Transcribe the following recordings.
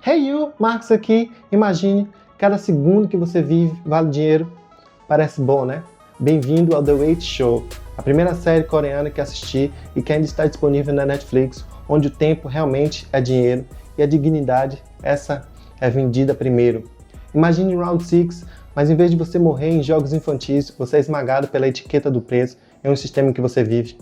Hey you, Marcos aqui. Imagine, cada segundo que você vive vale dinheiro. Parece bom, né? Bem-vindo ao The Weight Show, a primeira série coreana que assisti e que ainda está disponível na Netflix, onde o tempo realmente é dinheiro e a dignidade, essa é vendida primeiro. Imagine Round 6, mas em vez de você morrer em jogos infantis, você é esmagado pela etiqueta do preço em um sistema em que você vive.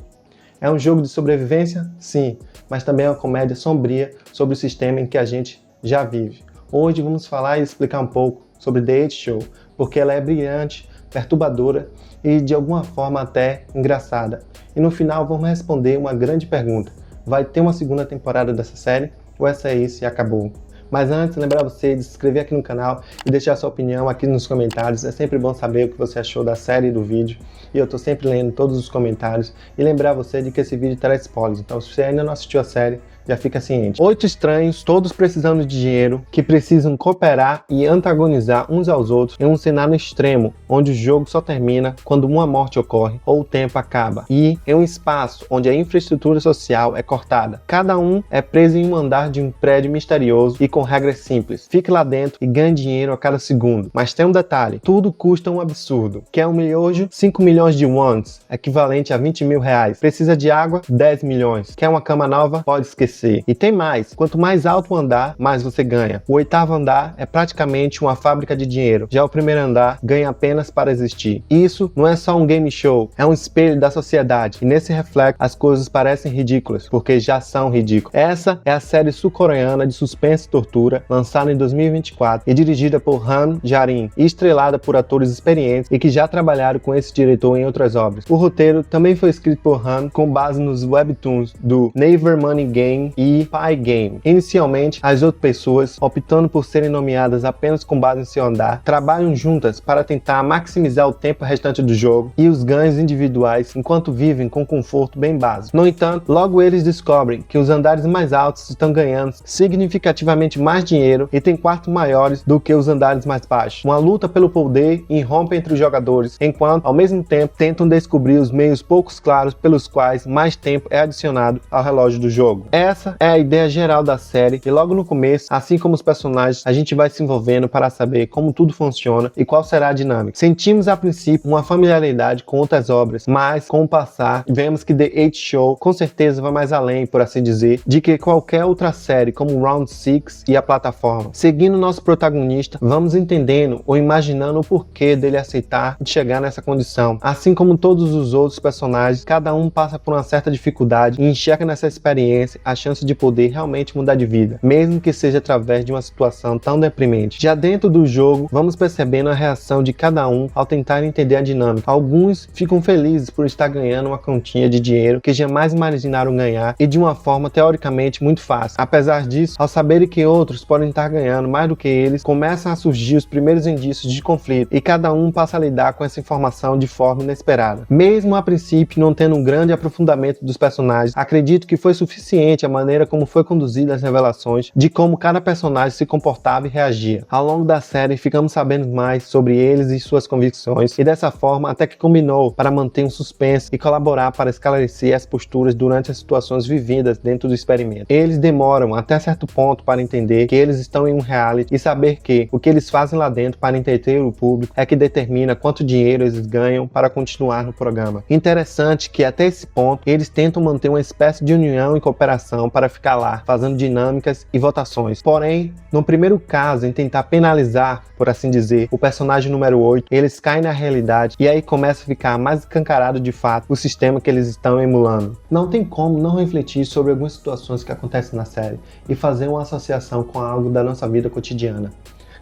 É um jogo de sobrevivência? Sim, mas também é uma comédia sombria sobre o sistema em que a gente já vive. Hoje vamos falar e explicar um pouco sobre The Weight Show, porque ela é brilhante, perturbadora e de alguma forma até engraçada. E no final vamos responder uma grande pergunta: vai ter uma segunda temporada dessa série ou essa é isso e acabou? Mas antes, lembrar você de se inscrever aqui no canal e deixar sua opinião aqui nos comentários. É sempre bom saber o que você achou da série e do vídeo. E eu tô sempre lendo todos os comentários. E lembrar você de que esse vídeo terá spoilers. Então, se você ainda não assistiu a série, já fica ciente. 8 estranhos, todos precisando de dinheiro, que precisam cooperar e antagonizar uns aos outros em um cenário extremo, onde o jogo só termina quando uma morte ocorre ou o tempo acaba. E em um espaço onde a infraestrutura social é cortada. Cada um é preso em um andar de um prédio misterioso e com regras simples. Fique lá dentro e ganhe dinheiro a cada segundo. Mas tem um detalhe: tudo custa um absurdo. Quer um miojo? 5 milhões de wons, equivalente a 20 mil reais. Precisa de água? 10 milhões. Quer uma cama nova? Pode esquecer. E tem mais: quanto mais alto o andar, mais você ganha. O 8º andar é praticamente uma fábrica de dinheiro. Já o primeiro andar ganha apenas para existir. Isso não é só um game show, é um espelho da sociedade. E nesse reflexo as coisas parecem ridículas, porque já são ridículas. Essa é a série sul-coreana de suspense e tortura, lançada em 2024 e dirigida por Han Jarin, e estrelada por atores experientes e que já trabalharam com esse diretor em outras obras. O roteiro também foi escrito por Han com base nos webtoons do Never Money Game e Pie Game. Inicialmente, as 8 pessoas, optando por serem nomeadas apenas com base em seu andar, trabalham juntas para tentar maximizar o tempo restante do jogo e os ganhos individuais enquanto vivem com conforto bem básico. No entanto, logo eles descobrem que os andares mais altos estão ganhando significativamente mais dinheiro e têm quartos maiores do que os andares mais baixos. Uma luta pelo poder irrompe entre os jogadores, enquanto, ao mesmo tempo, tentam descobrir os meios poucos claros pelos quais mais tempo é adicionado ao relógio do jogo. Essa é a ideia geral da série e logo no começo, assim como os personagens, a gente vai se envolvendo para saber como tudo funciona e qual será a dinâmica. Sentimos a princípio uma familiaridade com outras obras, mas com o passar vemos que The Weight Show com certeza vai mais além, por assim dizer, de que qualquer outra série como Round 6 e a plataforma. Seguindo nosso protagonista, vamos entendendo ou imaginando o porquê dele aceitar de chegar nessa condição. Assim como todos os outros personagens, cada um passa por uma certa dificuldade e enxerga nessa experiência a chance de poder realmente mudar de vida, mesmo que seja através de uma situação tão deprimente. Já dentro do jogo, vamos percebendo a reação de cada um ao tentar entender a dinâmica. Alguns ficam felizes por estar ganhando uma quantia de dinheiro que jamais imaginaram ganhar e de uma forma teoricamente muito fácil. Apesar disso, ao saberem que outros podem estar ganhando mais do que eles, começam a surgir os primeiros indícios de conflito e cada um passa a lidar com essa informação de forma inesperada. Mesmo a princípio não tendo um grande aprofundamento dos personagens, acredito que foi suficiente a maneira como foi conduzida as revelações de como cada personagem se comportava e reagia. Ao longo da série ficamos sabendo mais sobre eles e suas convicções, e dessa forma até que combinou para manter um suspense e colaborar para esclarecer as posturas durante as situações vividas dentro do experimento. Eles demoram até certo ponto para entender que eles estão em um reality e saber que o que eles fazem lá dentro para entreter o público é que determina quanto dinheiro eles ganham para continuar no programa. Interessante que até esse ponto eles tentam manter uma espécie de união e cooperação para ficar lá, fazendo dinâmicas e votações. Porém, no primeiro caso, em tentar penalizar, por assim dizer, o personagem número 8, eles caem na realidade e aí começa a ficar mais escancarado de fato o sistema que eles estão emulando. Não tem como não refletir sobre algumas situações que acontecem na série e fazer uma associação com algo da nossa vida cotidiana.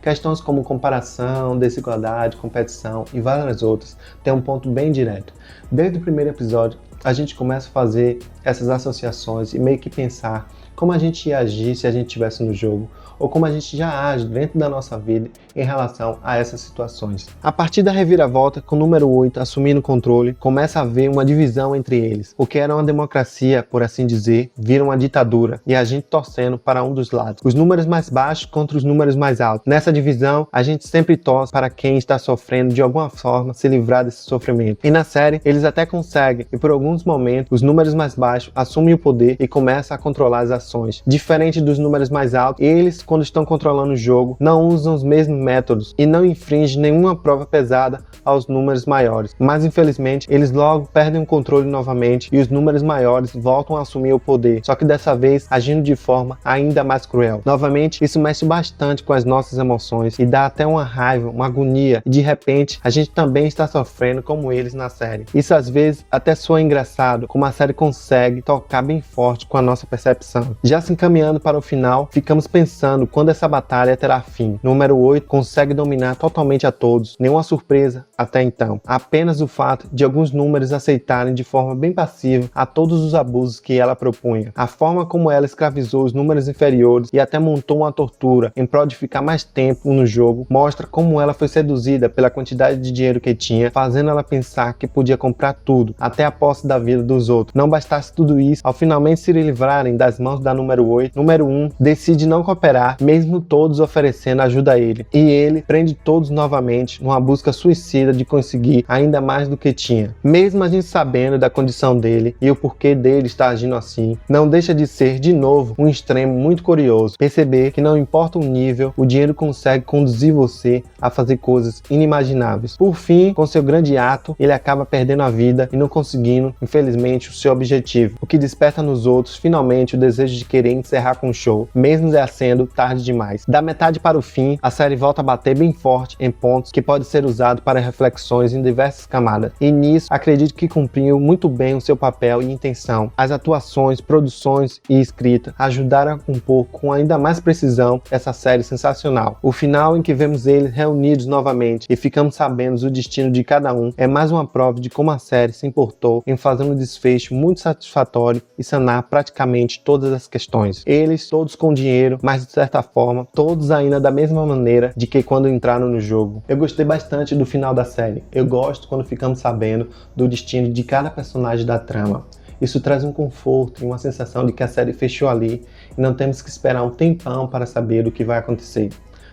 Questões como comparação, desigualdade, competição e várias outras têm um ponto bem direto. Desde o primeiro episódio, a gente começa a fazer essas associações e meio que pensar como a gente ia agir se a gente estivesse no jogo, ou como a gente já age dentro da nossa vida em relação a essas situações. A partir da reviravolta, com o número 8 assumindo o controle, começa a haver uma divisão entre eles. O que era uma democracia, por assim dizer, vira uma ditadura, e a gente torcendo para um dos lados. Os números mais baixos contra os números mais altos. Nessa divisão, a gente sempre torce para quem está sofrendo de alguma forma se livrar desse sofrimento. E na série, eles até conseguem, e por alguns momentos, os números mais baixos assumem o poder e começam a controlar as ações ações. Diferente dos números mais altos, eles, quando estão controlando o jogo, não usam os mesmos métodos e não infringem nenhuma prova pesada aos números maiores. Mas infelizmente, eles logo perdem o controle novamente e os números maiores voltam a assumir o poder, só que dessa vez agindo de forma ainda mais cruel. Novamente, isso mexe bastante com as nossas emoções e dá até uma raiva, uma agonia, e de repente a gente também está sofrendo como eles na série. Isso às vezes até soa engraçado, como a série consegue tocar bem forte com a nossa percepção. Já se encaminhando para o final, ficamos pensando quando essa batalha terá fim. Número 8 consegue dominar totalmente a todos, nenhuma surpresa até então. Apenas o fato de alguns números aceitarem de forma bem passiva a todos os abusos que ela propunha. A forma como ela escravizou os números inferiores e até montou uma tortura em prol de ficar mais tempo no jogo, mostra como ela foi seduzida pela quantidade de dinheiro que tinha, fazendo ela pensar que podia comprar tudo, até a posse da vida dos outros. Não bastasse tudo isso, ao finalmente se livrarem das mãos da número 8, número 1 decide não cooperar, mesmo todos oferecendo ajuda a ele. E ele prende todos novamente numa busca suicida de conseguir ainda mais do que tinha. Mesmo a gente sabendo da condição dele e o porquê dele estar agindo assim, não deixa de ser, de novo, um extremo muito curioso. Perceber que não importa o nível, o dinheiro consegue conduzir você a fazer coisas inimagináveis. Por fim, com seu grande ato, ele acaba perdendo a vida e não conseguindo, infelizmente, o seu objetivo, o que desperta nos outros, finalmente, o desejo de querer encerrar com o show, mesmo já sendo tarde demais. Da metade para o fim, a série volta a bater bem forte em pontos que pode ser usado para reflexões em diversas camadas, e nisso, acredito que cumpriu muito bem o seu papel e intenção. As atuações, produções e escrita ajudaram a compor com ainda mais precisão essa série sensacional. O final em que vemos eles reunidos novamente e ficamos sabendo o destino de cada um é mais uma prova de como a série se importou em fazer um desfecho muito satisfatório e sanar praticamente todas as questões. Eles todos com dinheiro, mas de certa forma todos ainda da mesma maneira de que quando entraram no jogo. Eu gostei bastante do final da série. Eu gosto quando ficamos sabendo do destino de cada personagem da trama. Isso traz um conforto e uma sensação de que a série fechou ali e não temos que esperar um tempão para saber o que vai acontecer.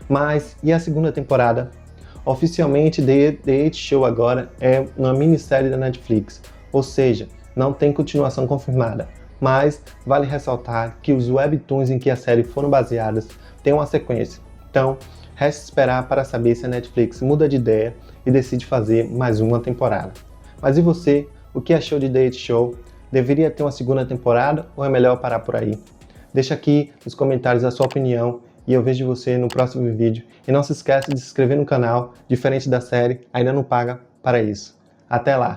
Mas, e a segunda temporada? Oficialmente, The 8 Show agora é uma minissérie da Netflix, ou seja, não tem continuação confirmada. Mas vale ressaltar que os webtoons em que a série foram baseadas têm uma sequência. Então, resta esperar para saber se a Netflix muda de ideia e decide fazer mais uma temporada. Mas e você? O que achou de The 8 Show? Deveria ter uma segunda temporada ou é melhor parar por aí? Deixa aqui nos comentários a sua opinião e eu vejo você no próximo vídeo. E não se esqueça de se inscrever no canal, diferente da série, ainda não paga para isso. Até lá!